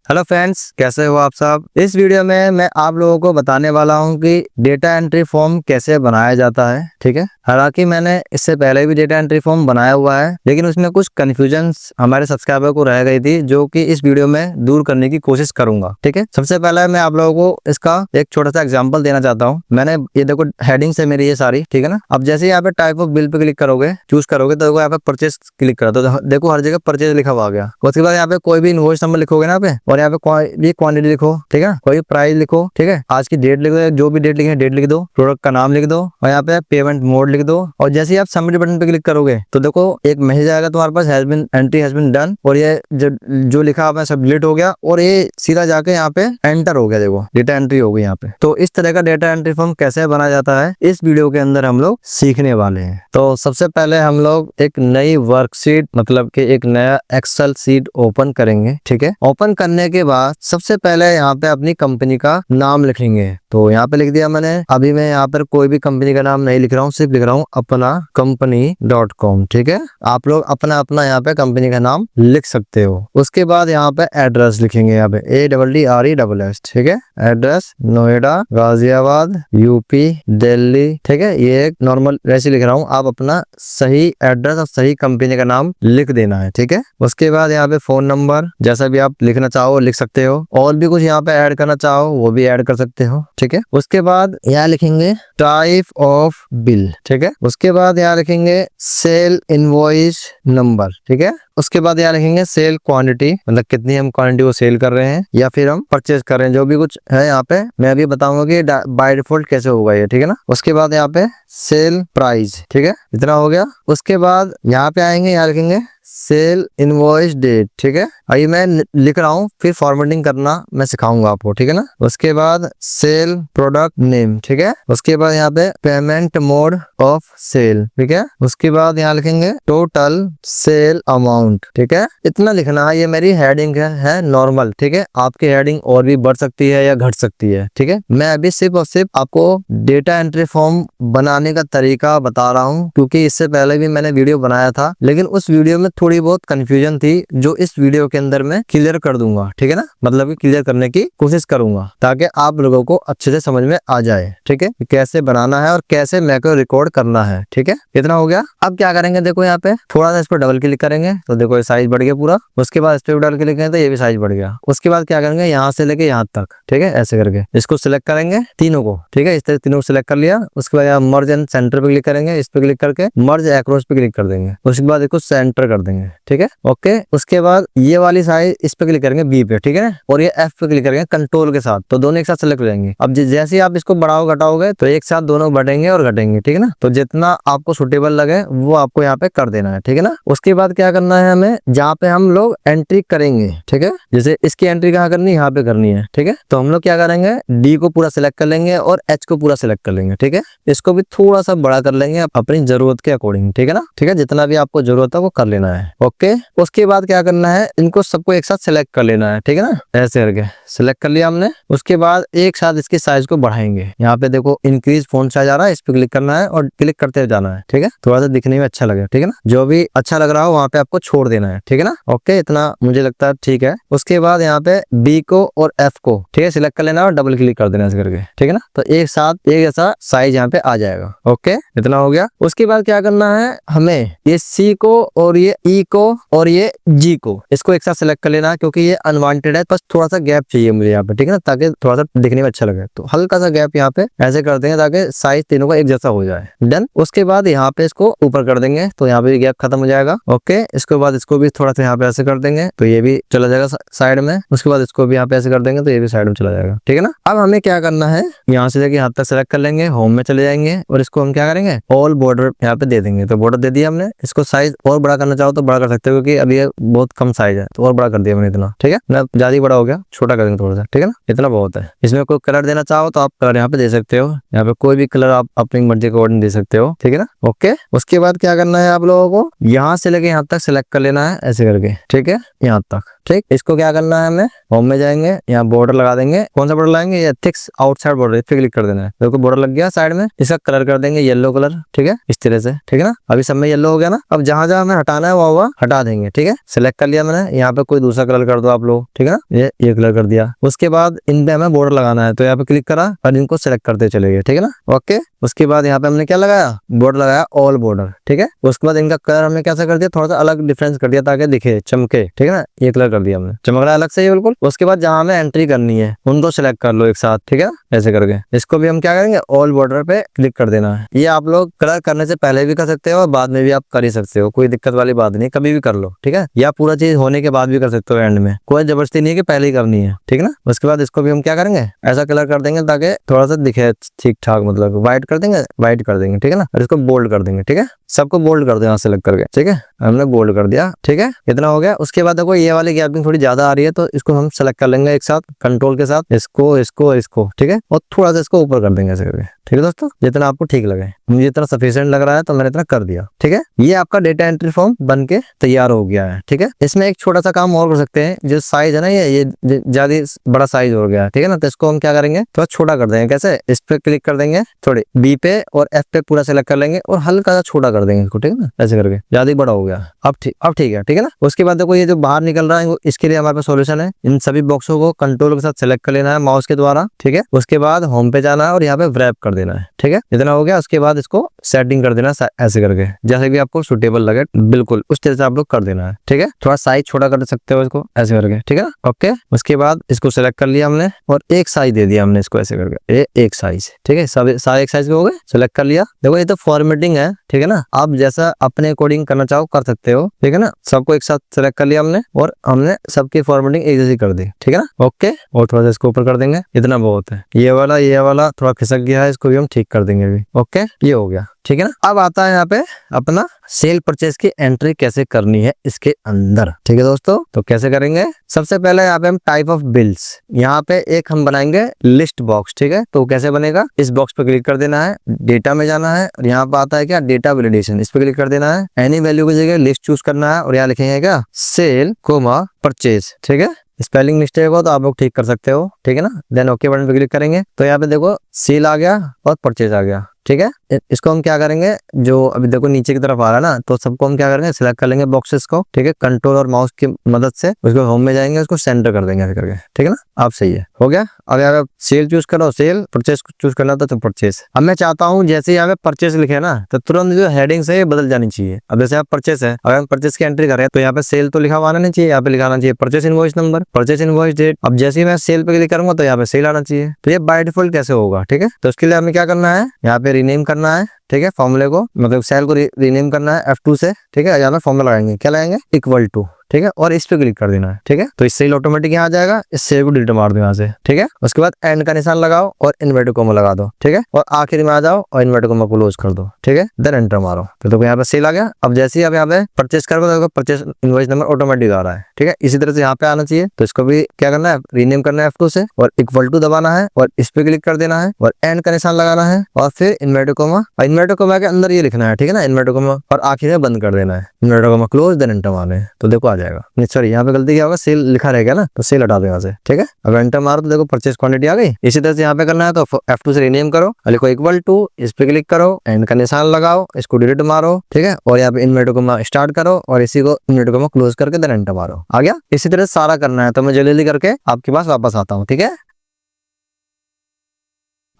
Hello friends, कैसे हो आप सब। इस वीडियो में मैं आप लोगों को बताने वाला हूं कि डेटा एंट्री फॉर्म कैसे बनाया जाता है। ठीक है, हालांकि मैंने इससे पहले भी डेटा एंट्री फॉर्म बनाया हुआ है, लेकिन उसमें कुछ कंफ्यूजन्स हमारे सब्सक्राइबर को रह गई थी, जो कि इस वीडियो में दूर करने की कोशिश करूंगा। ठीक है, सबसे पहले मैं आप लोगों को इसका एक छोटा सा एग्जाम्पल देना चाहता हूँ। मैंने ये देखो हेडिंग्स है मेरी ये सारी, ठीक है ना। अब जैसे यहाँ पे type of bill pay click करोगे, चूज करोगे, तो यहाँ पे परचेज क्लिक करो, तो देखो हर जगह परचेज लिखा हुआ आ गया। उसके बाद यहाँ पे कोई भी इनवॉइस नंबर लिखोगे ना पे, और यहाँ पे कोई भी क्वांटिटी लिखो, ठीक है, कोई प्राइस लिखो, ठीक है, आज की डेट लिख दो, जो भी डेट लिखी है डेट लिख दो, प्रोडक्ट का नाम लिख दो, और यहाँ पे पेमेंट मोड लिख दो। और जैसे ही आप सबमिट बटन पे क्लिक करोगे तो देखो एक मैसेज आएगा तुम्हारे पास, एंट्री हैज बीन डन, और ये जो लिखा हुआ है सब डिलीट हो गया, और ये सीधा जाके यहाँ पे एंटर हो गया। देखो डेटा एंट्री हो गई यहाँ पे। तो इस तरह का डेटा एंट्री फॉर्म कैसे बनाया जाता है इस वीडियो के अंदर हम लोग सीखने वाले हैं। तो सबसे पहले हम लोग एक नई वर्कशीट, मतलब कि एक नया एक्सेल सीट ओपन करेंगे। ठीक है, ओपन करने के बाद सबसे पहले यहाँ पे अपनी कंपनी का नाम लिखेंगे। तो यहाँ पे लिख दिया मैंने। अभी मैं यहाँ पर कोई भी कंपनी का नाम नहीं लिख रहा हूँ, सिर्फ लिख रहा हूँ अपना company.com। ठीक है, आप लोग अपना अपना यहाँ पे कंपनी का नाम लिख सकते हो। उसके बाद यहाँ पे एड्रेस लिखेंगे, यहाँ पे ADDRESS। ठीक है, एड्रेस नोएडा, गाजियाबाद, यूपी, दिल्ली। ठीक है, ये एक नॉर्मल वैसे लिख रहा हूँ, आप अपना सही एड्रेस और सही कंपनी का नाम लिख देना है। ठीक है, उसके बाद यहाँ पे फोन नंबर, जैसा भी आप लिखना चाहो लिख सकते हो, और भी कुछ यहाँ पे ऐड करना चाहो वो भी ऐड कर सकते हो। ठीक है, उसके बाद यहाँ लिखेंगे टाइप ऑफ बिल। ठीक है, उसके बाद यहाँ लिखेंगे सेल इनवॉइस नंबर। ठीक है, उसके बाद यहाँ लिखेंगे सेल क्वांटिटी, मतलब कितनी हम क्वांटिटी को सेल कर रहे हैं या फिर हम परचेज कर रहे हैं, जो भी कुछ है यहाँ पे मैं अभी बताऊंगा कि बाय डिफॉल्ट कैसे होगा ये। ठीक है ना, उसके बाद यहाँ पे सेल प्राइस। ठीक है, इतना हो गया। उसके बाद यहाँ पे आएंगे, यहाँ लिखेंगे सेल इनवॉइस डेट। ठीक है, अभी मैं लिख रहा हूँ, फिर फॉर्मेटिंग करना मैं सिखाऊंगा आपको। ठीक है ना, उसके बाद सेल प्रोडक्ट नेम। ठीक है, उसके बाद यहाँ पे पेमेंट मोड ऑफ सेल। ठीक है, उसके बाद यहाँ लिखेंगे टोटल सेल अमाउंट। ठीक है, इतना लिखना है। ये मेरी हेडिंग है नॉर्मल। ठीक है, आपकी हेडिंग और भी बढ़ सकती है या घट सकती है। ठीक है, मैं अभी सिर्फ और सिर्फ आपको डेटा एंट्री फॉर्म बनाने का तरीका बता रहा हूँ, क्योंकि इससे पहले भी मैंने वीडियो बनाया था, लेकिन उस वीडियो में थोड़ी बहुत कंफ्यूजन थी, जो इस वीडियो के अंदर मैं क्लियर कर दूंगा। ठीक है ना, मतलब कि क्लियर करने की कोशिश करूंगा, ताकि आप लोगों को अच्छे से समझ में आ जाए। ठीक है, कैसे बनाना है और कैसे मैक्रो रिकॉर्ड करना है। ठीक है, इतना हो गया। अब क्या करेंगे, देखो यहाँ पे थोड़ा सा इस पर डबल क्लिक करेंगे तो देखो ये साइज बढ़ गया पूरा। उसके बाद इस पर डबल क्लिक करेंगे तो ये भी साइज बढ़ गया। उसके बाद क्या करेंगे, यहाँ से लेके यहाँ तक, ठीक है, ऐसे करके इसको सिलेक्ट करेंगे तीनों को। ठीक है, इस तरह तीनों को सिलेक्ट कर लिया। उसके बाद यहाँ मर्ज एंड सेंटर पे क्लिक करेंगे, इस पे क्लिक करके मर्ज अक्रॉस पे क्लिक कर देंगे। उसके बाद इसको सेंटर कर देंगे। ठीक है, ओके। उसके बाद ये वाली साइज इस पे क्लिक करेंगे बी पे, ठीक है, और ये एफ पे क्लिक करेंगे कंट्रोल के साथ, तो दोनों एक साथ सेलेक्ट हो जाएंगे। अब जैसे ही आप इसको बढ़ाओ घटाओगे तो एक साथ दोनों बढ़ेंगे और घटेंगे। ठीक है ना, तो जितना आपको सुटेबल लगे वो आपको यहाँ पे कर देना है। ठीक है ना, उसके बाद क्या करना है हमें, जहाँ पे हम लोग एंट्री करेंगे, ठीक है, जैसे इसकी एंट्री कहाँ करनी है, यहाँ पे करनी है। ठीक है, तो हम लोग क्या करेंगे, डी को पूरा सिलेक्ट कर लेंगे और एच को पूरा सिलेक्ट कर लेंगे। ठीक है, इसको भी थोड़ा सा बड़ा कर लेंगे अपनी जरूरत के अकॉर्डिंग। ठीक है ना, ठीक है, जितना भी आपको जरूरत है वो कर लेना है। ओके, उसके बाद क्या करना है, इनको सबको एक साथ सिलेक्ट कर लेना है। ठीक है ना, ऐसे करके सिलेक्ट कर लिया हमने। उसके बाद एक साथ इसके साइज को बढ़ाएंगे। यहाँ पे देखो इंक्रीज फॉन्ट साइज आ रहा है, इस पे क्लिक करना है और क्लिक करते जाना है। ठीक है, थोड़ा सा दिखने में अच्छा लगे। ठीक है ना, जो भी अच्छा लग रहा हो वहाँ पे आपको छोड़ देना है। ठीक है ना, ओके, इतना मुझे लगता है ठीक है। उसके बाद यहाँ पे बी को और एफ को, ठीक है, सिलेक्ट कर लेना और डबल क्लिक कर देना ऐसे करके। ठीक है ना, तो एक साथ एक ऐसा साइज यहाँ पे आ जाएगा। ओके, इतना हो गया। उसके बाद क्या करना है, हमें ये सी को और ये ई को और ये जी को, इसको एक साथ सिलेक्ट कर लेना, क्योंकि ये अनवांटेड है, बस थोड़ा सा गैप चाहिए मुझे यहाँ पे। ठीक है ना, ताकि थोड़ा सा दिखने में अच्छा लगे, तो हल्का सा गैप यहाँ पे ऐसे कर देंगे ताकि साइज तीनों का एक जैसा हो जाए। डन। उसके बाद यहाँ पे इसको ऊपर कर देंगे तो यहाँ पे गैप खत्म हो जाएगा। ओके, इसके बाद इसको भी थोड़ा सा यहाँ पे ऐसे कर देंगे तो ये भी चला जाएगा साइड में। उसके बाद इसको भी यहाँ पे ऐसे कर देंगे तो ये भी साइड में चला जाएगा। ठीक है ना, अब हमें क्या करना है, यहाँ से लेके यहाँ तक सेलेक्ट कर लेंगे, होम में चले जाएंगे और इसको हम क्या करेंगे, ऑल बॉर्डर यहाँ पे दे देंगे। तो बॉर्डर दे दिया हमने। इसको साइज और बड़ा करना चाहो तो बड़ा कर सकते हो, क्योंकि अभी ये बहुत कम साइज है, तो और बड़ा कर दिया मैंने इतना। ठीक है ना, ज्यादा बड़ा हो गया, छोटा कर देंगे थोड़ा सा। ठीक है ना, इतना बहुत है। इसमें कोई कलर देना चाहो तो आप कलर यहाँ पे दे सकते हो, यहाँ पे कोई भी कलर आप अपनी मर्जी के अकॉर्डिंग दे सकते हो। ठीक है ना, ओके। उसके बाद क्या करना है, आप लोगों को यहाँ से लेके यहाँ तक सिलेक्ट कर लेना है ऐसे करके। ठीक है, यहाँ तक ठीक। इसको क्या करना है, हमें होम में जाएंगे, यहाँ बॉर्डर लगा देंगे। कौन सा बॉर्डर लगाएंगे, ये थिक्स आउटसाइड बॉर्डर, इस पे क्लिक कर देना है। देखो बॉर्डर लग गया साइड में। इसका कलर कर देंगे येलो कलर, ठीक है, इस तरह से, ठीक है ना। अभी सब में येलो हो गया ना। अब जहां जहां हमें हटाना है वो हटा देंगे, ठीक है। सिलेक्ट कर लिया मैंने, यहाँ पे कोई दूसरा कलर कर दो आप लोग, ठीक है ना। ये कलर कर दिया। उसके बाद इन पे हमें बॉर्डर लगाना है, तो यहाँ पे क्लिक करा और इनको सिलेक्ट करते चले गए, ठीक है ना। ओके, उसके बाद यहाँ पे हमने क्या लगाया, बॉर्डर लगाया, ऑल बॉर्डर, ठीक है। उसके बाद इनका कलर हमने कैसा कर दिया, थोड़ा सा अलग डिफरेंस कर दिया ताकि दिखे, चमके, ठीक है ना। ये कलर कर दिया हमने, चमक रहा है अलग से ये बिल्कुल। उसके बाद जहां हमें एंट्री करनी है उनको सिलेक्ट कर लो एक साथ, ठीक है, ऐसे करके। इसको भी हम क्या करेंगे, ऑल बॉर्डर पे क्लिक कर देना है। ये आप लोग कलर करने से पहले भी कर सकते हो और बाद में भी आप कर ही सकते हो, कोई दिक्कत वाली बात नहीं, कभी भी कर लो, ठीक है। या पूरा चीज होने के बाद भी कर सकते हो एंड में, कोई जबरदस्ती नहीं है कि पहले ही करनी है, ठीक है ना। उसके बाद इसको भी हम क्या करेंगे, ऐसा कलर कर देंगे ताकि थोड़ा सा दिखे ठीक ठाक, मतलब व्हाइट कर देंगे, व्हाइट कर देंगे, ठीक है ना। और इसको बोल्ड कर देंगे, ठीक है, सबको बोल्ड कर दो यहाँ सेलेक्ट करके, ठीक है। हमने बोल्ड कर दिया, ठीक है, इतना हो गया। उसके बाद देखो ये वाली गैपिंग थोड़ी ज्यादा आ रही है, तो इसको हम सेलेक्ट कर लेंगे एक साथ कंट्रोल के साथ, इसको, ठीक है, और थोड़ा सा इसको ऊपर कर देंगे ऐसे करके, ठीक है दोस्तों, जितना आपको ठीक लगे। मुझे जितना सफिशिएंट लग रहा है तो मैंने इतना कर दिया, ठीक है। ये आपका डेटा एंट्री फॉर्म बन के तैयार हो गया है, ठीक है। इसमें एक छोटा सा काम और कर सकते हैं, जो साइज है ना, ये ज्यादा बड़ा साइज हो गया, ठीक है ना। तो इसको हम क्या करेंगे, थोड़ा छोटा कर देंगे। कैसे, इस पे क्लिक कर देंगे, थोड़ी बी पे और एफ पे पूरा सेलेक्ट कर लेंगे और हल्का सा छोटा कर देंगे इसको, ठीक है ना, ऐसे करके। ज्यादा बड़ा हो गया, अब ठीक है, ठीक है ना। उसके बाद देखो ये जो बाहर निकल रहा है, इसके लिए हमारे पास सोल्यूशन है। इन सभी बॉक्सों को कंट्रोल के साथ सेलेक्ट कर लेना है माउस के द्वारा, ठीक है। उसके बाद होम पे जाना है और यहाँ पे रैप कर देना है, ठीक है, इतना हो गया। उसके बाद इसको सेटिंग कर देना ऐसे करके, जैसे भी आपको सुटेबल लगे, बिल्कुल उस तरह से आप लोग कर देना है, ठीक है। थोड़ा साइज छोटा कर सकते हो इसको ऐसे करके, ठीक है, ओके। उसके बाद इसको सेलेक्ट कर लिया हमने और एक साइज दे दिया हमने इसको ऐसे करके, एक साइज, ठीक है। सब सारे एक साइज के हो गए, सेलेक्ट कर लिया। देखो ये तो फॉर्मेटिंग है, ठीक है ना, आप जैसा अपने अकॉर्डिंग करना चाहो कर सकते हो, ठीक है ना। सबको एक साथ सेलेक्ट कर लिया हमने और हमने सबकी फॉर्मेटिंग एक जैसी कर दी, ठीक है ना, ओके। और थोड़ा सा इसको ऊपर कर देंगे, इतना बहुत है। ये वाला थोड़ा खिसक गया है, इसको भी हम ठीक कर देंगे अभी, ओके, ये हो गया, ठीक है ना। अब आता है यहाँ पे अपना सेल परचेज की एंट्री कैसे करनी है इसके अंदर, ठीक है दोस्तों। तो कैसे करेंगे, सबसे पहले यहाँ पे हम टाइप ऑफ बिल्स, यहाँ पे एक हम बनाएंगे लिस्ट बॉक्स, ठीक है। तो कैसे बनेगा, इस बॉक्स पे क्लिक कर देना है, डेटा में जाना है और यहाँ पे आता है क्या, डेटा वैलिडेशन, इस पे क्लिक कर देना है। एनी वैल्यू की जगह लिस्ट चूज करना है और यहाँ लिखेंगे क्या, सेल कोमा परचेज, ठीक है। स्पेलिंग मिस्टेक हो तो आप लोग ठीक कर सकते हो, ठीक है ना। देन ओके बटन पे क्लिक करेंगे तो यहाँ पे देखो सेल आ गया और परचेज आ गया, ठीक है। इसको हम क्या करेंगे, जो अभी देखो नीचे की तरफ आ रहा है ना, तो सबको हम क्या करेंगे, सिलेक्ट कर लेंगे बॉक्सेस को, ठीक है, कंट्रोल और माउस की मदद से उसको होम में जाएंगे, उसको सेंटर कर देंगे ऐसे करके, ठीक है ना। अब सही है, हो गया। अब यहाँ पे सेल चूज करो, सेल, परचेज चूज करना तो परचेज। अब मैं चाहता हूँ जैसे यहाँ पे परचेज लिखे ना, तो तुरंत जो हेडिंग है ये बदल जानी चाहिए। अब जैसे आप परचेज है, अगर हम परचेज की एंट्री करें तो यहाँ पे सेल तो लिखा हुआ आना नहीं चाहिए, यहाँ पे लिखाना चाहिए purchase invoice number, purchase invoice date. अब जैसे ही मैं सेल पे क्लिक करूंगा तो यहाँ पे सेल आना चाहिए। तो ये बाय डिफॉल्ट कैसे होगा, ठीक है। तो उसके लिए हमें क्या करना है, यहाँ पे रीनेम करना है, ठीक है, फॉर्मूले को, मतलब सेल को रीनेम करना है F2 से, ठीक है। यहाँ पे फॉर्मूला लगाएंगे, क्या लगाएंगे, इक्वल टू, ठीक है, और इस पे क्लिक कर देना है, ठीक है। तो इससे ऑटोमेटिक यहाँ आ जाएगा, इस सेल को डिलीट मार दो यहाँ से, ठीक है। उसके बाद एंड का निशान लगाओ और इन्वर्टेड कोमा लगा दो, ठीक है, और आखिर में आ जाओ और इन्वर्टेड कोमा क्लोज कर दो, ठीक है। देन एंटर मारो, तो देखो यहाँ पे सेल आ गया। अब जैसे ही आप यहाँ पे परचेस करोगे तो परचेस इनवॉइस नंबर ऑटोमेटिक आ रहा है, ठीक है। इसी तरह से यहाँ पे आना चाहिए, तो इसको भी क्या करना है, रीनेम करना है F2 से और इक्वल टू दबाना है और इस पे क्लिक कर देना है और एंड का निशान लगाना है और फिर इन्वर्टेड कोमा, और इन्वर्टेड कोमा के अंदर ये लिखना है, ठीक है ना, इन्वर्टेड कोमा, और आखिर में बंद कर देना है, inverted comma close, then enter मारना है, तो देखो आ जाएगा। सॉरी, यहाँ पे गलती क्या होगा, सेल लिखा रहेगा ना, तो सेल हटा दो यहाँ से, ठीक है। अब एंटर मारो तो देखो परचेस क्वांटिटी आ गई। इसी तरह से यहाँ पे करना है, तो F2 से रीनेम करो और लिखो इक्वल टू, इस पे क्लिक करो, एंड का निशान लगाओ, इसको डिलीट मारो, ठीक है, और यहाँ पे इन्वर्टेड कोमा स्टार्ट करो और इसी को इन्वर्टेड कोमा क्लोज करके देन एंटर मारो, आ गया। इसी तरह से सारा करना है, तो मैं जल्दी करके आपके पास वापस आता हूँ, ठीक है।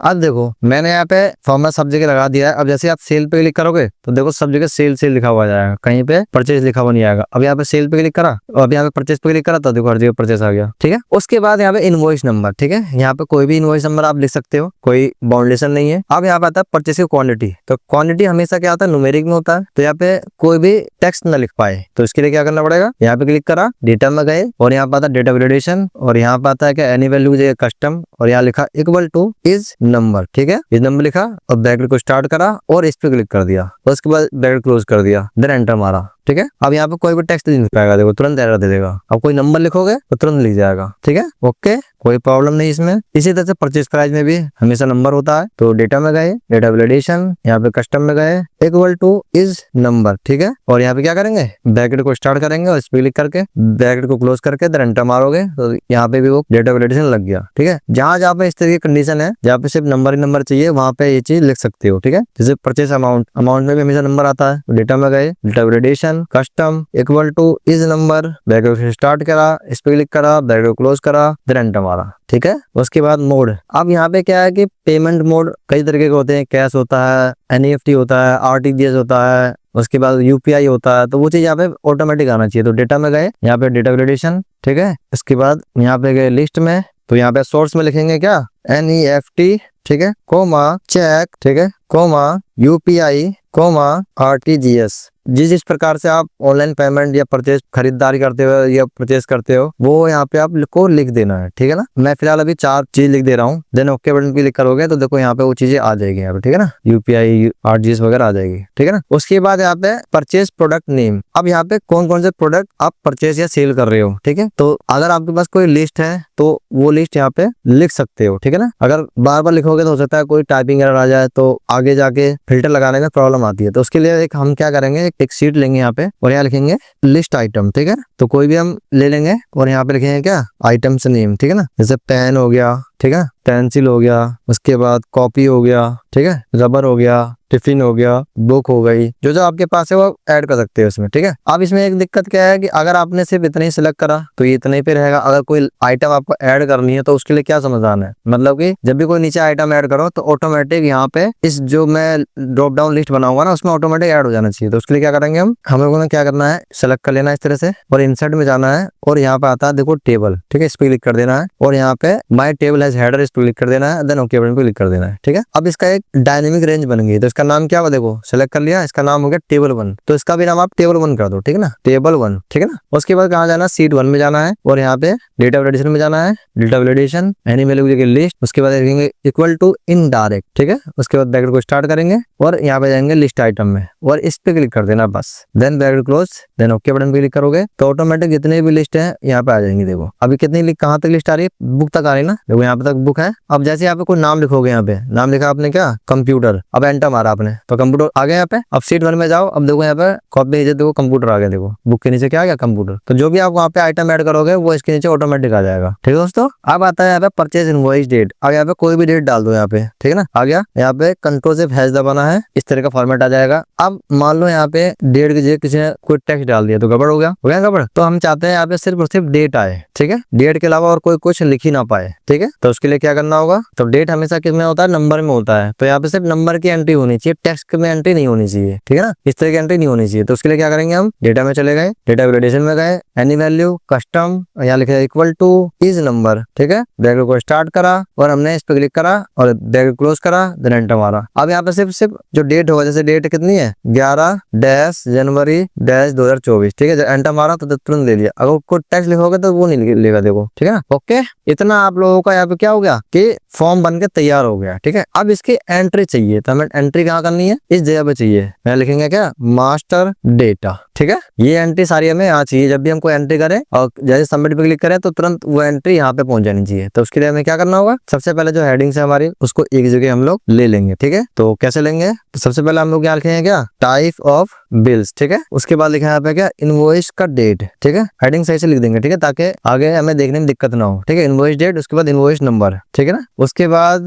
अब देखो मैंने यहाँ पे फॉर्मूला सब जगह लगा दिया है। अब जैसे आप सेल पे क्लिक करोगे तो देखो सब जगह सेल सेल लिखा हुआ जाएगा, कहीं पे परचेज लिखा हुआ नहीं आएगा। अब यहाँ पे सेल पे क्लिक करा और अब यहाँ पे परचेज पे क्लिक करा तो देखो हर जगह परचेज आ गया, ठीक है। उसके बाद यहाँ पे इनवॉइस नंबर, ठीक है, यहाँ पे कोई भी इनवॉइस नंबर आप लिख सकते हो, कोई बाउंडेशन नहीं है। अब यहाँ पे आता है परचेज की क्वांटिटी, तो क्वांटिटी हमेशा क्या होता है, न्यूमेरिक में होता है, तो यहाँ पे कोई भी टेक्स्ट ना लिख पाए, तो इसके लिए क्या करना पड़ेगा, यहाँ पे क्लिक करा, डेटा में गए और यहाँ पे आता है डेटा वैलिडेशन और यहाँ पे आता है क्या, एनी वैल्यू कस्टम और यहाँ लिखा इक्वल टू इज नंबर, ठीक है, इस नंबर लिखा और ब्रैकेट को स्टार्ट करा और इस पे क्लिक कर दिया, उसके बाद ब्रैकेट क्लोज कर दिया, देन एंटर मारा, ठीक है। अब यहाँ पे कोई भी टेक्स्ट नहीं लिख पाएगा, देखो तुरंत एरर दे देगा। अब कोई नंबर लिखोगे तो तुरंत लिख जाएगा, ठीक है, ओके। कोई प्रॉब्लम नहीं इसमें। इसी तरह से परचेज प्राइस में भी हमेशा नंबर होता है। तो डेटा में गए, डेटा वैलिडेशन, यहाँ पे कस्टम में गए, इक्वल टू इज नंबर, ठीक है। और यहाँ पे क्या करेंगे, ब्रैकेट को स्टार्ट करेंगे और इस पे क्लिक करके ब्रैकेट को क्लोज करके देन एंटर मारोगे तो यहाँ पे भी वो डेटा वैलिडेशन लग गया, ठीक है। जहां पे इस तरह की कंडीशन है, जहाँ पे सिर्फ नंबर ही नंबर चाहिए, वहां पे ये चीज लिख सकते हो, ठीक है। जैसे परचेज अमाउंट, अमाउंट में भी हमेशा नंबर आता है। डेटा में गए, data validation, custom, equal two is number, bracket को स्टार्ट करा, इस पे क्लिक करा, ब्रैकेट को क्लोज करा, देन एंटर मारा, ठीक है। उसके बाद मोड, अब यहाँ पे क्या है कि पेमेंट मोड कई तरीके के होते हैं। कैश होता है, एनईएफटी होता है, आरटीजीएस होता है, उसके बाद यूपीआई होता है। तो वो चीज यहाँ पे ऑटोमेटिक आना चाहिए। तो डेटा में गए, यहाँ पे डेटा वैलिडेशन, ठीक है। इसके बाद यहाँ पे गए लिस्ट में, तो यहाँ पे सोर्स में लिखेंगे क्या, एनईएफटी, ठीक है, कोमा चेक, ठीक है, कोमा यूपीआई, कोमा आरटीजीएस। जिस प्रकार से आप ऑनलाइन पेमेंट या परचेज खरीदारी करते हो या परचेज करते हो, वो यहाँ पे आपको लिख देना है, ठीक है ना। मैं फिलहाल अभी 4 चीज लिख दे रहा हूँ, देन ओके बटन पे क्लिक करोगे तो देखो यहाँ पे वो चीजें आ जाएगी यहाँ पे, ठीक है ना। यूपीआई, आरटीजीएस वगैरह आ जाएगी, ठीक है ना। उसके बाद यहाँ पे परचेज प्रोडक्ट नेम, अब यहाँ पे कौन कौन से प्रोडक्ट आप परचेज या सेल कर रहे हो, ठीक है। तो अगर आपके पास कोई लिस्ट है तो वो लिस्ट यहाँ पे लिख सकते हो, ठीक है ना। अगर बार बार लिखोगे तो हो सकता है कोई टाइपिंग एरर आ जाए, तो आगे जाके फिल्टर लगाने में प्रॉब्लम आती है। तो उसके लिए एक हम क्या करेंगे, एक सीट लेंगे यहाँ पे और यहाँ लिखेंगे लिस्ट आइटम, ठीक है। तो कोई भी हम ले लेंगे और यहाँ पे लिखेंगे क्या, आइटम्स नेम, ठीक है ना। जैसे पेन हो गया, ठीक है, पेंसिल हो गया, उसके बाद कॉपी हो गया, ठीक है, रबर हो गया, टिफिन हो गया, बुक हो गई, जो जो आपके पास है वो ऐड कर सकते हो इसमें, ठीक है। अब इसमें एक दिक्कत क्या है कि अगर आपने सिर्फ इतना ही सिलेक्ट करा तो ये इतना ही पे रहेगा। अगर कोई आइटम आपको ऐड करनी है तो उसके लिए क्या समाधान है, मतलब कि जब भी कोई नीचे आइटम ऐड करो तो ऑटोमेटिक यहाँ पे इस जो मैं ड्रॉप डाउन लिस्ट बनाऊंगा ना, उसमें ऑटोमेटिक ऐड हो जाना चाहिए। तो उसके लिए क्या करेंगे, हम लोगों ने क्या करना है, सेलेक्ट कर लेना इस तरह से और इंसर्ट में जाना है और यहाँ पे आता है देखो टेबल, ठीक है, इस पे क्लिक कर देना है और यहाँ पे माय टेबल हैज हेडर, इस पे क्लिक कर देना है, देन ओके बटन पे क्लिक कर देना है, ठीक है। अब इसका एक डायनेमिक रेंज बन गई, तो इसका नाम क्या हुआ, देखो सेलेक्ट कर लिया, इसका नाम हो गया टेबल 1, तो इसका भी नाम आप टेबल 1 कर दो, ठीक है ना, टेबल 1, ठीक है ना। उसके बाद कहाँ जाना, सीट 1 में जाना है और यहाँ पे डेटा वैलिडेशन में जाना है, डेटा वैलिडेशन एनी वैल्यू की लिस्ट, उसके बाद लिखेंगे इक्वल टू इनडायरेक्ट, ठीक है। उसके बाद ब्रैकेट को स्टार्ट करेंगे और यहाँ पे जाएंगे लिस्ट आइटम में और इस पे क्लिक कर देना बस, then bracket close, then okay button पे क्लिक करोगे तो ऑटोमेटिक जितने भी लिस्ट है यहाँ पे आ जाएंगी। देखो अभी कितनी कहाँ तक लिस्ट आ रही है, बुक तक आ रही है ना, देखो यहाँ पे तक बुक है। अब जैसे यहाँ पे कोई नाम लिखोगे, यहाँ पे नाम लिखा आपने क्या, कंप्यूटर, अब एंटर मारा आपने तो कंप्यूटर आ गया यहाँ पे। अब सीट 1 में जाओ, अब देखो यहाँ पे कॉपी, देखो कंप्यूटर आ गया, देखो बुक के नीचे क्या आ गया, कंप्यूटर। तो जो भी आप वहाँ पे आइटम ऐड करोगे वो इसके नीचे ऑटोमेटिक आ जाएगा, ठीक है दोस्तों। अब आता है यहाँ पे परचेज इनवॉइस डेट, अब यहाँ पे कोई भी डेट डाल दो यहाँ पे, ठीक है ना, आ गया। यहाँ पे कंट्रोल से हैश दबाना है, इस तरह का फॉर्मेट आ जाएगा। अब मान लो यहाँ पे डेट की जगह किसी ने कोई टेक्स्ट डाल दिया तो गड़बड़ हो गया गड़बड़। तो हम चाहते हैं यहाँ पे सिर्फ और सिर्फ डेट आए, ठीक है, डेट के अलावा और कोई कुछ लिख ही ना पाए, ठीक है। तो उसके लिए क्या करना होगा, तो डेट हमेशा किस में होता है, नंबर में होता है, तो यहाँ पे सिर्फ नंबर की एंट्री होनी चाहिए, टेक्स्ट में एंट्री नहीं होनी चाहिए, ठीक है ना, इस तरह की एंट्री नहीं होनी चाहिए। तो उसके लिए क्या करेंगे, हम डेटा में चले गए, डेटा वैलिडेशन में गए, एनी वैल्यू, कस्टम, यहाँ लिखा इक्वल टू इज नंबर, ठीक है, ब्रैकेट को स्टार्ट करा और हमने इस पे क्लिक करा और ब्रैकेट क्लोज करा, देन एंटर मारा। अब यहाँ पे सिर्फ जो डेट होगा, जैसे डेट कितनी है 11-जनवरी-2024, ठीक है, एंटर मारा तो तुरंत ले लिया। अगर कोई टेक्स्ट लिखोगे तो वो नहीं लेगा, देखो, ठीक है ना। ओके, इतना आप लोगों का यहाँ पे क्या हो गया कि फॉर्म बन के तैयार हो गया, ठीक है। अब इसकी एंट्री चाहिए, तो हमें एंट्री कहाँ करनी है, इस जगह पे चाहिए। मैं लिखेंगे क्या, मास्टर डेटा, ठीक है। ये एंट्री सारी हमें यहाँ चाहिए, जब भी हम कोई एंट्री करें और जैसे सबमिट पे क्लिक करें तो तुरंत वो एंट्री यहाँ पे पहुंच जानी चाहिए। तो उसके लिए हमें क्या करना होगा, सबसे पहले जो हेडिंग्स है हमारी उसको एक जगह हम लोग ले लेंगे, ठीक है। तो कैसे लेंगे, तो सबसे पहले हम लोग क्या लिखेंगे, क्या टाइप ऑफ बिल्स, ठीक है। उसके बाद लिखा है यहाँ पे क्या, इनवॉइस का डेट, ठीक है, हेडिंग सही से लिख देंगे, ठीक है, ताकि आगे हमें देखने में दिक्कत ना हो, ठीक है। इनवॉइस डेट, उसके बाद इनवॉइस नंबर, ठीक है ना। उसके बाद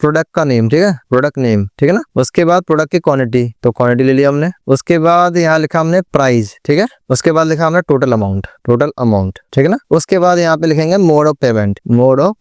प्रोडक्ट का नेम, ठीक है, प्रोडक्ट नेम, ठीक है ना। उसके बाद प्रोडक्ट की क्वांटिटी, तो क्वांटिटी ले लिया हमने। उसके बाद यहाँ लिखा हमने प्राइस, ठीक है। उसके बाद लिखा हमने टोटल अमाउंट, ठीक है ना। उसके बाद यहाँ पे लिखेंगे मोड ऑफ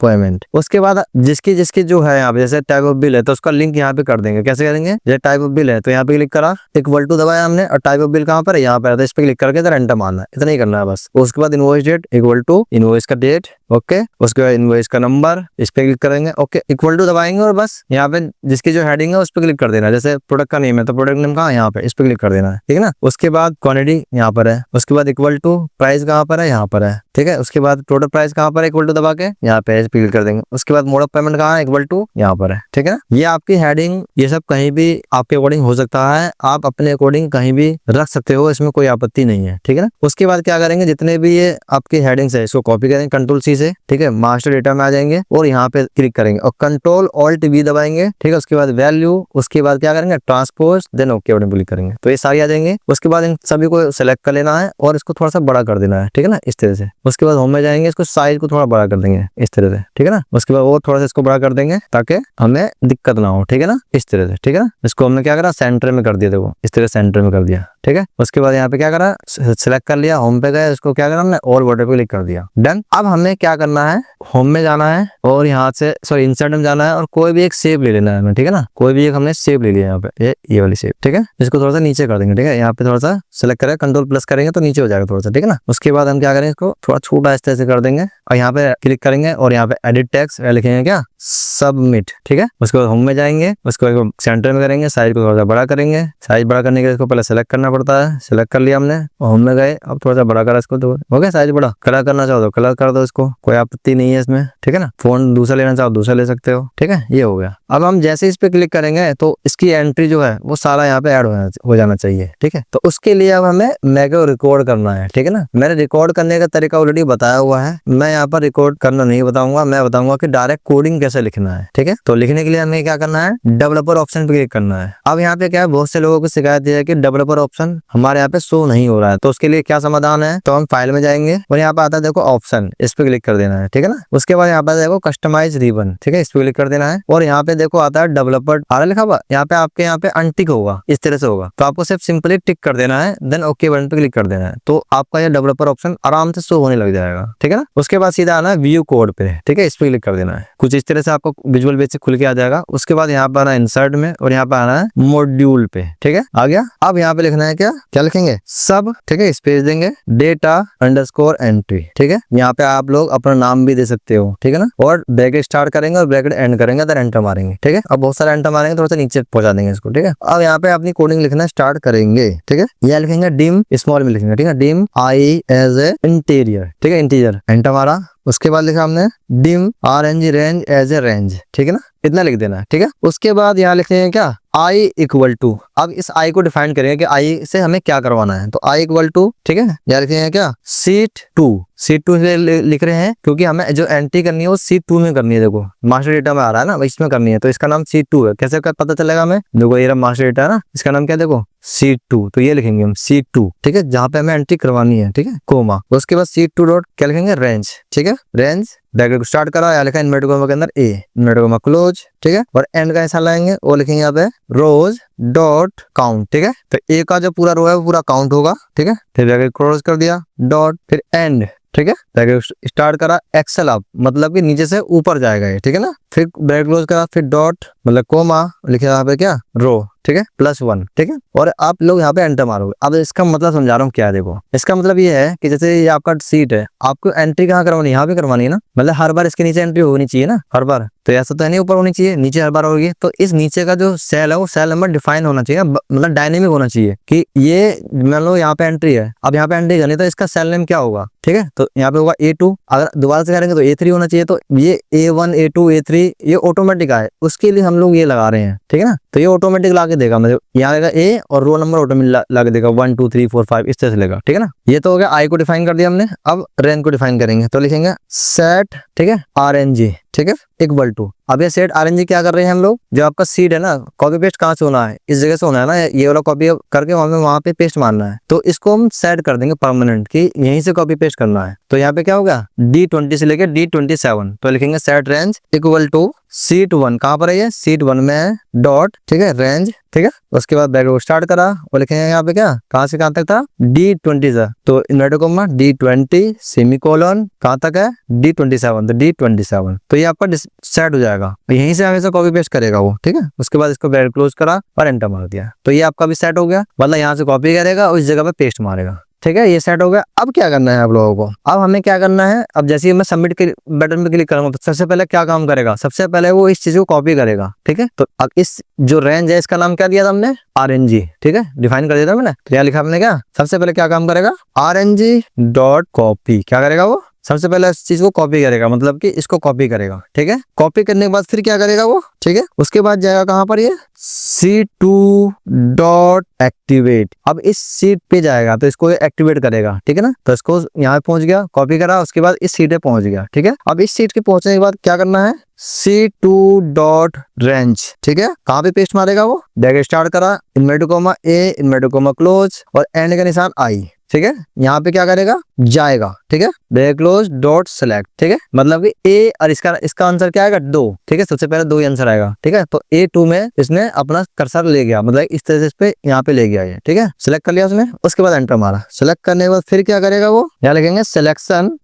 पेमेंट। उसके बाद जिसकी जिसकी जो है यहाँ पे, जैसे टाइप ऑफ बिल है तो उसका लिंक यहाँ पे कर देंगे। कैसे करेंगे, जैसे टाइप ऑफ बिल है तो यहाँ पे क्लिक करा, इक्वल टू दबाया हमने और टाइप ऑफ बिल कहाँ पर है, यहाँ पर, तो इस पे क्लिक करके इधर एंटर मारना है, इतना ही करना है बस। उसके बाद invoice date equal to invoice का डेट, ओके। उसके बाद इनवॉइस का नंबर, इस पे क्लिक करेंगे, ओके, इक्वल टू दबाएंगे और बस यहाँ पे जिसकी जो हेडिंग है उस पे क्लिक कर देना है। जैसे प्रोडक्ट का नेम है तो प्रोडक्ट नेम कहाँ है, यहाँ पे, इस पे क्लिक कर देना है, ठीक है ना। उसके बाद क्वांटिटी यहाँ पर है, उसके बाद इक्वल टू प्राइस कहाँ पर है, यहाँ पर है, ठीक है। उसके बाद टोटल प्राइस कहाँ पर इक्वल टू दबा के यहाँ पे क्लिक कर देंगे। उसके बाद मोड ऑफ पेमेंट कहाँ है, इक्वल टू यहाँ पर है, ठीक है। ये आपकी हेडिंग ये सब कहीं भी आपके अकॉर्डिंग हो सकता है, आप अपने अकॉर्डिंग कहीं भी रख सकते हो, इसमें कोई आपत्ति नहीं है, ठीक है ना। उसके बाद क्या करेंगे, जितने भी ये आपके हेडिंग्स है इसको कॉपी करेंगे कंट्रोल सी से, ठीक है। मास्टर डेटा में आ जाएंगे और यहाँ पे क्लिक करेंगे और कंट्रोल ऑल्ट वी दबाएंगे, ठीक है। उसके बाद वैल्यू, उसके बाद क्या करेंगे transpose, then okay button click करेंगे तो ये सारी आ जाएंगे। उसके बाद इन सभी को सेलेक्ट कर लेना है और इसको थोड़ा सा बड़ा कर देना है, ठीक है ना, इस तरह से। उसके बाद होम में जाएंगे, इसको साइज को थोड़ा बड़ा कर देंगे इस तरह से, ठीक है ना। उसके बाद वो थोड़ा सा इसको बड़ा कर देंगे ताकि हमें दिक्कत ना हो, ठीक है ना, इस तरह से, ठीक है ना। इसको हमने क्या करा, सेंटर में कर दिया, देखो इस तरह सेंटर में कर दिया, ठीक है। उसके बाद यहाँ पे क्या करा, सिलेक्ट कर लिया, होम पे गए, इसको क्या करा हमने ऑल बटन पे क्लिक कर दिया, डन। अब हमें क्या करना है, होम में जाना है और यहाँ से सॉरी इंसर्ट में जाना है और कोई भी एक शेप ले लेना है हमें, ठीक है ना। कोई भी एक हमने शेप ले लिया यहाँ पे, ये वाली शेप, ठीक है। इसको थोड़ा सा नीचे कर देंगे, ठीक है। यहाँ पे थोड़ा सा सिलेक्ट करें, कंट्रोल प्लस करेंगे तो नीचे हो जाएगा थोड़ा सा, ठीक है ना। उसके बाद हम क्या करेंगे, इसको थोड़ा छोटा इस तरह से कर देंगे और यहाँ पे क्लिक करेंगे और यहाँ पे एडिट टेक्स्ट लिखेंगे क्या, सबमिट, ठीक है। उसके बाद होम में जाएंगे, उसको सेंटर में करेंगे, साइज को थोड़ा सा बड़ा करेंगे। साइज बड़ा करने के लिए इसको पहले सेलेक्ट करना पड़ता है, सेलेक्ट कर लिया हमने, होम में गए, अब थोड़ा सा बड़ा करा इसको, तो हो गया साइज बड़ा। कलर करना चाहो तो कलर कर दो, इसको कोई आपत्ति नहीं है इसमें, ठीक है ना। फोन दूसरा लेना चाहो दूसरा ले सकते हो, ठीक है। ये हो गया। अब हम जैसे इस पे क्लिक करेंगे तो इसकी एंट्री जो है वो सारा यहाँ पे ऐड हो जाना चाहिए, ठीक है। तो उसके लिए अब हमें मेरे रिकॉर्ड करना है, ठीक है ना। मैंने रिकॉर्ड करने का तरीका ऑलरेडी बताया हुआ है, मैं यहाँ पर रिकॉर्ड करना नहीं बताऊंगा, मैं बताऊंगा कि डायरेक्ट कोडिंग कैसे लिखना है, ठीक है। तो लिखने के लिए हमें क्या करना है, डेवलपर ऑप्शन पे क्लिक करना है। अब यहाँ पे क्या है, बहुत से लोगों को शिकायत है कि डेवलपर ऑप्शन हमारे यहाँ पे शो नहीं हो रहा है, तो उसके लिए क्या समाधान है, तो हम फाइल में जाएंगे और यहाँ पे आता है देखो ऑप्शन, इस पे क्लिक कर देना है, ठीक है ना। उसके बाद यहाँ पे देखो कस्टमाइज रिबन, ठीक है, इस पे क्लिक कर देना है और यहाँ पे देखो आता है डेवलपर आ रहा लिखा हुआ, यहाँ पे आपके यहाँ पे अनटिक होगा, इस तरह से होगा, तो आपको सिर्फ सिंपली टिक कर देना है, देन ओके बटन पे क्लिक कर देना है, तो आपका ये डेवलपर ऑप्शन आराम से शो होने लग जाएगा, ठीक है ना। उसके बाद सीधा आना है व्यू कोड पे, ठीक है, इस पे क्लिक कर देना है। कुछ इस तरह से आपको विजुअल बेसिक खुल के आ जाएगा। उसके बाद यहाँ पे आना है इंसर्ट में और यहाँ पे आना है मॉड्यूल पे, ठीक है, आ गया। अब यहाँ पे लिखना है क्या लिखेंगे, सब, ठीक है, स्पेस देंगे, डेटा अंडरस्कोर एंट्री, ठीक है। यहाँ पे आप लोग अपना नाम भी दे सकते हो, ठीक है ना, और ब्रैकेट स्टार्ट करेंगे और ब्रैकेट एंड करेंगे, तो एंटर मारेंगे, ठीक है। अब बहुत सारा एंटर मारेंगे, थोड़ा सा नीचे पहुंचा देंगे इसको, ठीक है। अब यहाँ पे अपनी कोडिंग लिखना स्टार्ट करेंगे, ठीक है। यह लिखेंगे डिम, स्मॉल में लिखेंगे, ठीक है, dim I as a integer, ठीक है, इंटीरियर, एंटर मारा। उसके बाद लिखा हमने dim RNG range as a range, ठीक है ना, इतना लिख देना है, ठीक है। उसके बाद यहाँ लिखते हैं क्या, i इक्वल टू, अब इस i को डिफाइन करेंगे कि i से हमें क्या करवाना है, तो i इक्वल टू, ठीक है, यहाँ लिखते हैं क्या, सीट 2 से लिख रहे हैं क्योंकि हमें जो एंट्री करनी है वो सीट 2 में करनी है। देखो मास्टर डेटा में आ रहा है ना, इसमें करनी है, तो इसका नाम सीट 2 है। कैसे पता चलेगा हमें, देखो ये मास्टर डेटा है ना, इसका नाम क्या है, देखो सीट 2, तो ये लिखेंगे हम सीट 2, ठीक है, जहाँ पे हमें एंट्री करवानी है, ठीक है, कोमा। उसके बाद सीट 2 डॉट क्या लिखेंगे, रेंज, ठीक है, रेंज ब्रैकेट को स्टार्ट करा, यहाँ लिखा है इनवर्टेड कॉमा के अंदर ए, इनवर्टेड कॉमा क्लोज, ठीक है, और एंड का ऐसा लाएंगे वो लिखेंगे यहाँ पे रोज डॉट काउंट, ठीक है। तो ए का जो पूरा रो है वो पूरा काउंट होगा, ठीक है। फिर ब्रैकेट क्लोज कर दिया, डॉट, फिर एंड, ठीक है, ब्रैकेट स्टार्ट करा, एक्सेल अप मतलब कि नीचे से ऊपर जाएगा ये, ठीक है ना। फिर ब्रैकेट क्लोज करा, फिर डॉट मतलब कोमा, लिखा यहाँ पे क्या, रो, ठीक है, +1, ठीक है, और आप लोग यहाँ पे एंटर मारोगे। अब इसका मतलब समझा रहा हूँ क्या है, देखो इसका मतलब ये है कि जैसे ये आपका सीट है, आपको एंट्री कहाँ करवानी है, यहाँ पे करवानी है ना, मतलब हर बार इसके नीचे एंट्री होनी चाहिए ना, हर बार, तो ऐसा तो है नहीं ऊपर होनी चाहिए, नीचे हर बार होगी। तो इस नीचे का जो सेल है वो सेल नंबर डिफाइन होना चाहिए, मतलब डायनेमिक होना चाहिए कि ये मान लो यहाँ पे एंट्री है, अब यहाँ पे एंट्री करनी तो इसका सेल नेम क्या होगा, ठीक है, तो यहाँ पे होगा A2, अगर दोबारा से करेंगे तो A3 होना चाहिए, तो ये A1 A2 A3 ये ऑटोमेटिक आए, उसके लिए हम लोग ये लगा रहे हैं, ठीक है ना। तो ये ऑटोमेटिक ला के देगा, मतलब यहाँ आएगा A और रोल नंबर ऑटोमेटिक ला के देगा 1 2 3 4 5 इस तरह से लेगा, ठीक है ना। ये तो हो गया I को डिफाइन कर दिया हमने। अब रेंज को डिफाइन करेंगे, तो लिखेंगे सेट, ठीक है, RNG, ठीक है, इक्वल टू। अब ये सेट RNG क्या कर रहे हैं हम लोग, जो आपका सीट है ना, कॉपी पेस्ट कहाँ से होना है, इस जगह से होना है ना, ये वाला कॉपी करके हमें वहां पे पेस्ट मारना है, तो इसको हम सेट कर देंगे परमानेंट कि यहीं से कॉपी पेस्ट करना है। तो यहाँ पे क्या होगा, D20 से लेके D27, तो लिखेंगे set range equal to sheet 1, कहाँ पर है ये, सीट 1 में है, डॉट, ठीक है, रेंज, ठीक है। उसके बाद ब्रैकेट स्टार्ट करा और लिखेंगे यहाँ पे क्या, कहाँ से कहाँ तक था, D20 से, तो इन्वर्टेड कॉमा D20 सेमीकोलन कहाँ तक है, D27, तो D27, तो ये आपका सेट हो जाएगा, यहीं से हमेशा कॉपी पेस्ट करेगा वो, ठीक है। उसके बाद इसको ब्रैकेट क्लोज करा और एंटर मार दिया, तो ये आपका भी सेट हो गया, मतलब यहाँ से कॉपी करेगा और इस जगह पे पेस्ट मारेगा, ठीक है, ये सेट हो गया। अब क्या करना है आप लोगों को, अब हमें क्या करना है, अब जैसे ही मैं सबमिट के बटन पे क्लिक करूंगा तो सबसे पहले क्या काम करेगा, सबसे पहले वो इस चीज को कॉपी करेगा, ठीक है। तो अब इस जो रेंज है इसका नाम क्या दिया था हमने, RNG, ठीक है, डिफाइन कर दिया था मैंने। तो यहाँ लिखा हमने क्या, सबसे पहले क्या काम करेगा, RNG डॉट कॉपी, क्या करेगा वो सबसे पहले इस चीज को कॉपी करेगा, मतलब कि इसको कॉपी करेगा, ठीक है। कॉपी करने के बाद फिर क्या करेगा वो, ठीक है, उसके बाद जाएगा कहाँ पर, ये C2 डॉट एक्टिवेट। अब इस सीट पे जाएगा तो इसको एक्टिवेट करेगा, ठीक है ना। तो इसको यहाँ पे पहुंच गया, कॉपी करा, उसके बाद इस सीट पे पहुंच गया, ठीक है। अब इस सीट के पहुंचने के बाद क्या करना है, C2 डॉट रेंज, ठीक है। कहाँ पे पेस्ट मारेगा वो, ब्रैकेट स्टार्ट करा, इनवर्टेड कॉमा ए, इनवर्टेड कॉमा क्लोज और एंड का निशान आई, ठीक है। यहाँ पे क्या करेगा, जाएगा, ठीक है, ब्रैकेट क्लोज डॉट सेलेक्ट, ठीक है। मतलब कि ए और इसका आंसर क्या आएगा, 2, ठीक है। सबसे पहले 2 ही आंसर आएगा, ठीक है। तो A2 में इसने अपना कर्सर ले गया, मतलब इस तरह से इस पे यहाँ पे ले गया ये, ठीक है। सिलेक्ट कर लिया उसने, उसके बाद एंटर मारा। सिलेक्ट करने के बाद फिर क्या करेगा वो, यहाँ लिखेंगे सिलेक्शन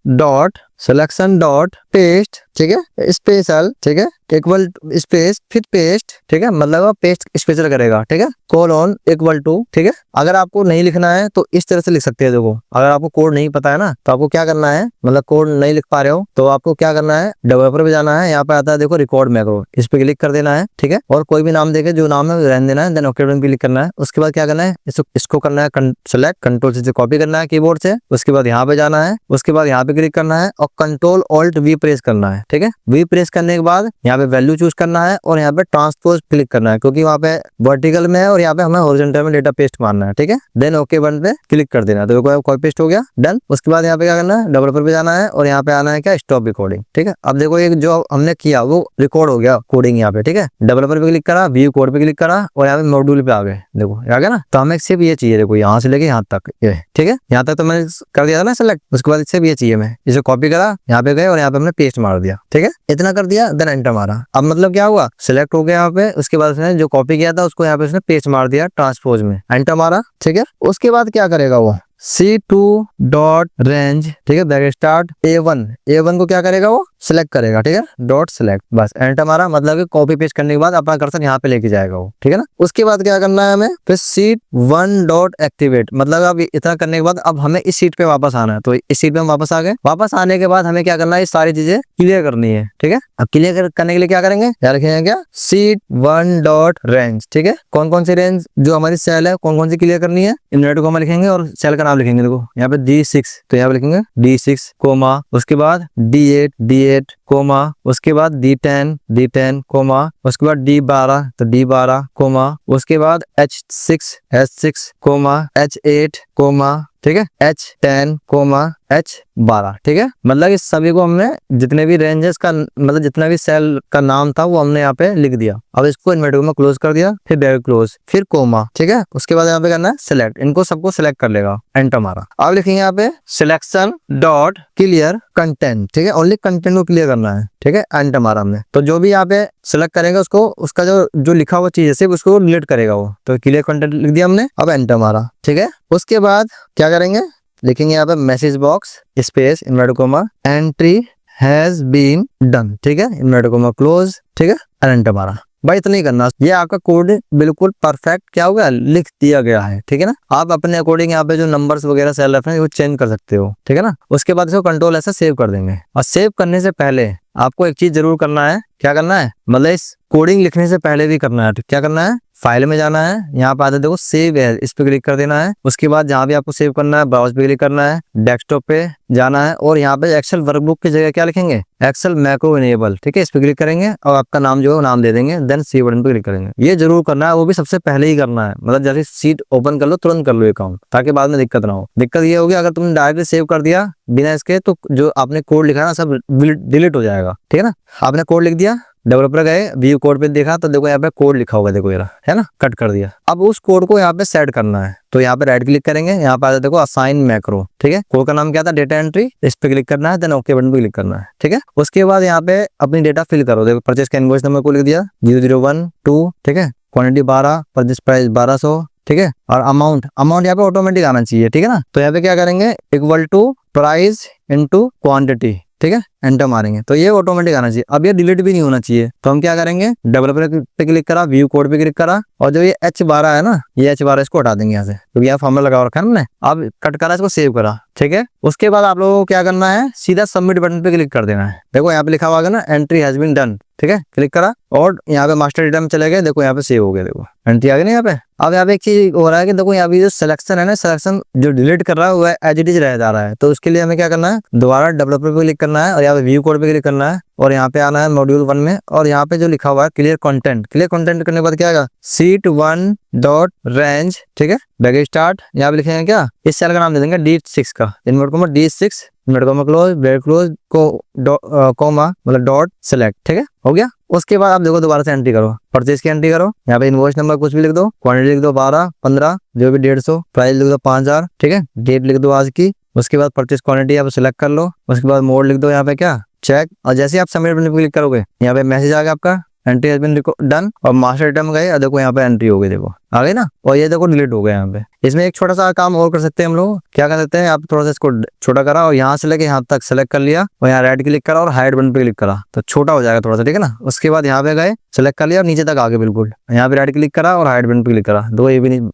डॉट पेस्ट, ठीक है, स्पेशल, ठीक है, इक्वल स्पेस फिर पेस्ट, ठीक है, मतलब पेस्ट स्पेशल करेगा, ठीक है, कोलोन इक्वल टू, ठीक है। अगर आपको नहीं लिखना है तो इस तरह से लिख सकते हैं। देखो अगर आपको कोड नहीं पता है ना, तो आपको क्या करना है, मतलब कोड नहीं लिख पा रहे हो तो आपको क्या करना है, डेवलपर पे जाना है, यहाँ पे आता है देखो रिकॉर्ड मैक्रो, इस पे क्लिक कर देना है, ठीक है। और कोई भी नाम देके जो नाम है रहने देना है, देन ओके बटन पे क्लिक करना है। उसके बाद क्या करना है, इसको करना है सेलेक्ट, कंट्रोल से कॉपी करना है कीबोर्ड से। उसके बाद यहाँ पे जाना है, उसके बाद यहाँ पे क्लिक करना है और कंट्रोल ऑल्ट वी प्रेस करना है, ठीक है। वी प्रेस करने के बाद यहाँ पे वैल्यू चूज करना है और यहाँ पे ट्रांसपोज क्लिक करना है, क्योंकि वहाँ पे वर्टिकल में है और यहाँ पे हमें हॉरिजॉन्टल में डेटा पेस्ट मारना है, ठीक है। देन ओके बटन पे क्लिक कर देना, तो कॉपी पेस्ट हो गया, डन। उसके बाद यहाँ पे क्या करना है, डेवलपर पे जाना है और यहाँ पे आना है क्या, स्टॉप रिकॉर्डिंग, ठीक है। अब देखो ये जो हमने किया वो रिकॉर्ड हो गया कोडिंग यहाँ पे, ठीक है। डेवलपर पे क्लिक करा, व्यू कोड पे क्लिक करा और यहाँ पे मॉड्यूल पे आ गए, देखो आ गया ना। तो हमें सिर्फ ये चाहिए, देखो यहाँ से लेके यहाँ तक ये, ठीक है। यहाँ तक तो मैंने कर दिया था ना सेलेक्ट, उसके बाद सिर्फ ये चाहिए, मैं इसे कॉपी करा, यहाँ पे गए और यहाँ पे हमने पेस्ट मार दिया, ठीक है। इतना कर दिया, देन एंटर मारा। अब मतलब क्या हुआ, सिलेक्ट हो गया यहाँ पे। उसके बाद उसने जो कॉपी किया था उसको यहाँ पे उसने पेस्ट मार दिया ट्रांसपोज में, एंटर मारा, ठीक है। उसके बाद क्या करेगा वो, C2 डॉट रेंज, ठीक है, ब्रैकेट स्टार्ट A1 को क्या करेगा वो, सिलेक्ट करेगा, ठीक है, डॉट सिलेक्ट, बस एंटर मारा। मतलब कि कॉपी पेस्ट करने के बाद अपना कर्सर यहाँ पे लेके जाएगा वो, ठीक है ना। उसके बाद क्या करना है हमें, फिर C1 डॉट एक्टिवेट, मतलब अब इतना करने के बाद अब हमें इस सीट पे वापस आना है। तो इस सीट पे हम वापस आ गए। वापस आने के बाद हमें क्या करना है, ये सारी चीजें क्लियर करनी है, ठीक है। अब क्लियर करने के लिए क्या करेंगे, क्या रखेंगे, क्या C1 डॉट रेंज, ठीक है। कौन कौन सी रेंज जो हमारी सेल है कौन कौन सी क्लियर करनी है, इनवर्टेड कॉमा लिखेंगे और सेल का नाम लिखेंगे। देखो यहाँ पे D6, तो यहाँ पे लिखेंगे D6 कोमा, उसके बाद D8 कोमा, उसके बाद D10 कोमा, उसके बाद D12 तो D12 कोमा, उसके बाद H6 कोमा, H8 कोमा, ठीक है, H10 कोमा H12, ठीक है। मतलब इस सभी को हमने जितने भी रेंजेस का मतलब जितना भी सेल का नाम था वो हमने यहाँ पे लिख दिया। अब इसको इन्वर्टेड कॉमा क्लोज कर दिया, फिर ब्रैकेट क्लोज, फिर कोमा, ठीक है। उसके बाद यहाँ पे करना है सिलेक्ट, इनको सबको सिलेक्ट कर लेगा, एंटर मारा। अब लिखेंगे यहाँ पे सिलेक्शन डॉट क्लियर कंटेंट, ठीक है, ओनली कंटेंट को क्लियर करना है, ठीक है, एंटर मारा हमने। तो जो भी यहाँ पे सिलेक्ट करेगा उसको उसका जो लिखा हुआ चीज है सिर्फ उसको डिलीट करेगा वो, तो क्लियर कंटेंट लिख दिया हमने। अब एंटर मारा, ठीक है। उसके बाद क्या करेंगे, लिखेंगे यहाँ पे message box space inverted comma entry has been done, ठीक है, इन्वर्टेड कॉमा क्लोज, ठीक है, एंटर मारा। भाई इतना ही करना, ये आपका कोड बिल्कुल परफेक्ट क्या हो गया, लिख दिया गया है, ठीक है ना। आप अपने अकॉर्डिंग यहाँ पे जो नंबर्स वगैरह सेल रेफरेंस वो चेंज कर सकते हो, ठीक है ना। उसके बाद इसको कंट्रोल ऐसा सेव कर देंगे। और सेव करने से पहले आपको एक चीज जरूर करना है, क्या करना है, मतलब इस कोडिंग लिखने से पहले भी करना है, क्या करना है, फाइल में जाना है, यहाँ पे आता है देखो सेव एज, इस पे क्लिक कर देना है। उसके बाद जहाँ भी आपको सेव करना है ब्राउज पे क्लिक करना है, डेस्कटॉप पे जाना है और यहाँ पे एक्सेल वर्कबुक की जगह क्या लिखेंगे, एक्सेल मैक्रो इनेबल, ठीक है, इस पे क्लिक करेंगे और आपका नाम जो है नाम दे देंगे, देन सी बटन पे क्लिक करेंगे। ये जरूर करना है, वो भी सबसे पहले ही करना है, मतलब जैसे सीट ओपन कर लो तुरंत कर लो ये काम, ताकि बाद में दिक्कत ना हो। दिक्कत ये होगी अगर तुमने डायरेक्टली सेव कर दिया बिना इसके, तो जो आपने कोड लिखा है ना सब डिलीट हो जाएगा, ठीक है ना। आपने कोड लिख दिया, डेवलपर गए व्यू कोड पे देखा तो देखो यहाँ पे कोड लिखा होगा, देखो ये है ना, कट कर दिया। अब उस कोड को यहाँ पे सेट करना है, तो यहाँ पे राइट क्लिक करेंगे, यहाँ पे आता देखो असाइन मैक्रो, ठीक है। कोड का नाम क्या था, डेटा एंट्री, इस पे क्लिक करना है, देन ओके बटन पे क्लिक करना है, ठीक है। उसके बाद यहाँ पे अपनी डेटा फिल करो, देखो परचेज का इनवॉइस नंबर को लिख दिया 0012, ठीक है, क्वांटिटी 12, परचेज प्राइस 1200, ठीक है। और अमाउंट यहाँ पे ऑटोमेटिक आना चाहिए, ठीक है ना। तो यहाँ पे क्या करेंगे, equal to price into quantity, ठीक है, एंटर मारेंगे तो ये ऑटोमेटिक आना चाहिए। अब ये डिलीट भी नहीं होना चाहिए, तो हम क्या करेंगे, डेवलपर पे क्लिक करा, व्यू कोड पे क्लिक करा और जो ये H12 है ना, ये H12 इसको हटा देंगे यहाँ से, क्योंकि यहाँ फॉर्मूला लगा रखा है ना। अब कट करा, इसको सेव करा, ठीक है। उसके बाद आप लोगों को क्या करना है, सीधा सबमिट बटन पे क्लिक कर देना है। देखो यहाँ पे लिखा हुआ है ना, एंट्री हैज बीन डन, ठीक है, क्लिक करा और यहाँ पे मास्टर डेटा में चले गए, देखो यहाँ पे सेव हो गया, देखो एंट्री आ गई ना यहाँ पे। अब यहाँ पे एक चीज हो रहा है कि देखो यहाँ पे जो सिलेक्शन है ना, सिलेक्शन जो डिलीट कर रहा है वो एज इट इज रह जा रहा है। तो उसके लिए हमें क्या करना है, दोबारा डेवलपर पे क्लिक करना है और यहाँ पे व्यू कोड पे क्लिक करना है और यहाँ पे आना है मॉड्यूल 1 में और यहाँ पे जो लिखा हुआ है क्लियर कंटेंट, क्लियर कंटेंट करने के बाद क्या आएगा, सीट 1 डॉट रेंज, ठीक है, बैक स्टार्ट, यहाँ पे लिखेंगे क्या, इस सेल का नाम दे देंगे D6 का, invert comma D6 invert comma close break close को कोमा मतलब डॉट सेलेक्ट, ठीक है, हो गया। उसके बाद आप देखो दोबारा से एंट्री करो, परचेज की एंट्री करो, यहाँ पे इनवॉइस नंबर कुछ भी लिख दो, क्वांटिटी लिख दो 12 15 जो भी 150, प्राइस लिख दो 5000, ठीक है, डेट लिख दो आज की। उसके बाद परचेज क्वांटिटी यहाँ पे सिलेक्ट कर लो, उसके बाद मोड लिख दो यहाँ पे क्या, चेक, और जैसे ही आप सबमिट बटन पे क्लिक करोगे यहाँ पे मैसेज आ गया आपका एंट्री हैज बीन डन और मास्टर डेटा में गए, देखो यहाँ पे एंट्री हो गई, देखो आ गई ना, और ये देखो डिलीट हो गया यहाँ पे। इसमें एक छोटा सा काम और कर सकते हैं हम लोग, क्या कर सकते हैं, आप थोड़ा सा इसको छोटा करा और यहाँ से लेके यहाँ तक सेलेक्ट कर लिया और यहाँ राइट क्लिक करा और हाइड बटन पे क्लिक करा तो छोटा हो जाएगा थोड़ा सा, ठीक है ना। उसके बाद यहाँ पे गए सेलेक्ट कर लिया और नीचे तक आ गए बिल्कुल, यहाँ पे राइट क्लिक करा और हाइड बटन पे क्लिक करा, दो ये भी नहीं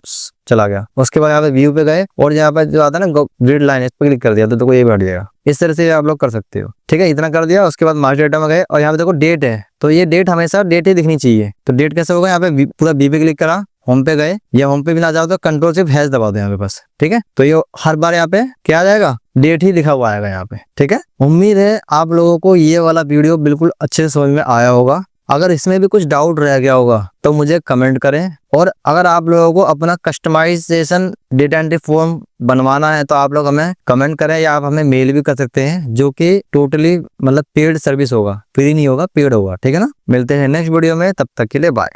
चला गया। उसके बाद यहाँ पे व्यू पे गए और यहाँ पे जो आता है ना ग्रिड लाइन, इस पे क्लिक कर दिया तो देखो ये भी हट जाएगा। इस तरह से आप लोग कर सकते हो, ठीक है, इतना कर दिया। उसके बाद मास्टर डेटा में गए और यहाँ पे देखो डेट है, तो ये डेट हमेशा डेट ही दिखनी चाहिए। तो डेट कैसे होगा, यहाँ पे पूरा बी पे क्लिक करा, होम पे गए, या होम पे भी ना जाओ तो कंट्रोल सिर्फ हैश दबा दो यहाँ पे बस, ठीक है, तो ये हर बार यहाँ पे क्या आ जाएगा, डेट ही लिखा हुआ आएगा यहाँ पे, ठीक है। उम्मीद है आप लोगों को ये वाला वीडियो बिल्कुल अच्छे से समझ में आया होगा। अगर इसमें भी कुछ डाउट रह गया होगा तो मुझे कमेंट करें, और अगर आप लोगों को अपना कस्टमाइजेशन डेटा एंट्री फॉर्म बनवाना है तो आप लोग हमें कमेंट करें या आप हमें मेल भी कर सकते हैं, जो कि टोटली मतलब पेड सर्विस होगा, फ्री नहीं होगा, पेड होगा, ठीक है ना। मिलते हैं नेक्स्ट वीडियो में, तब तक के लिए बाय।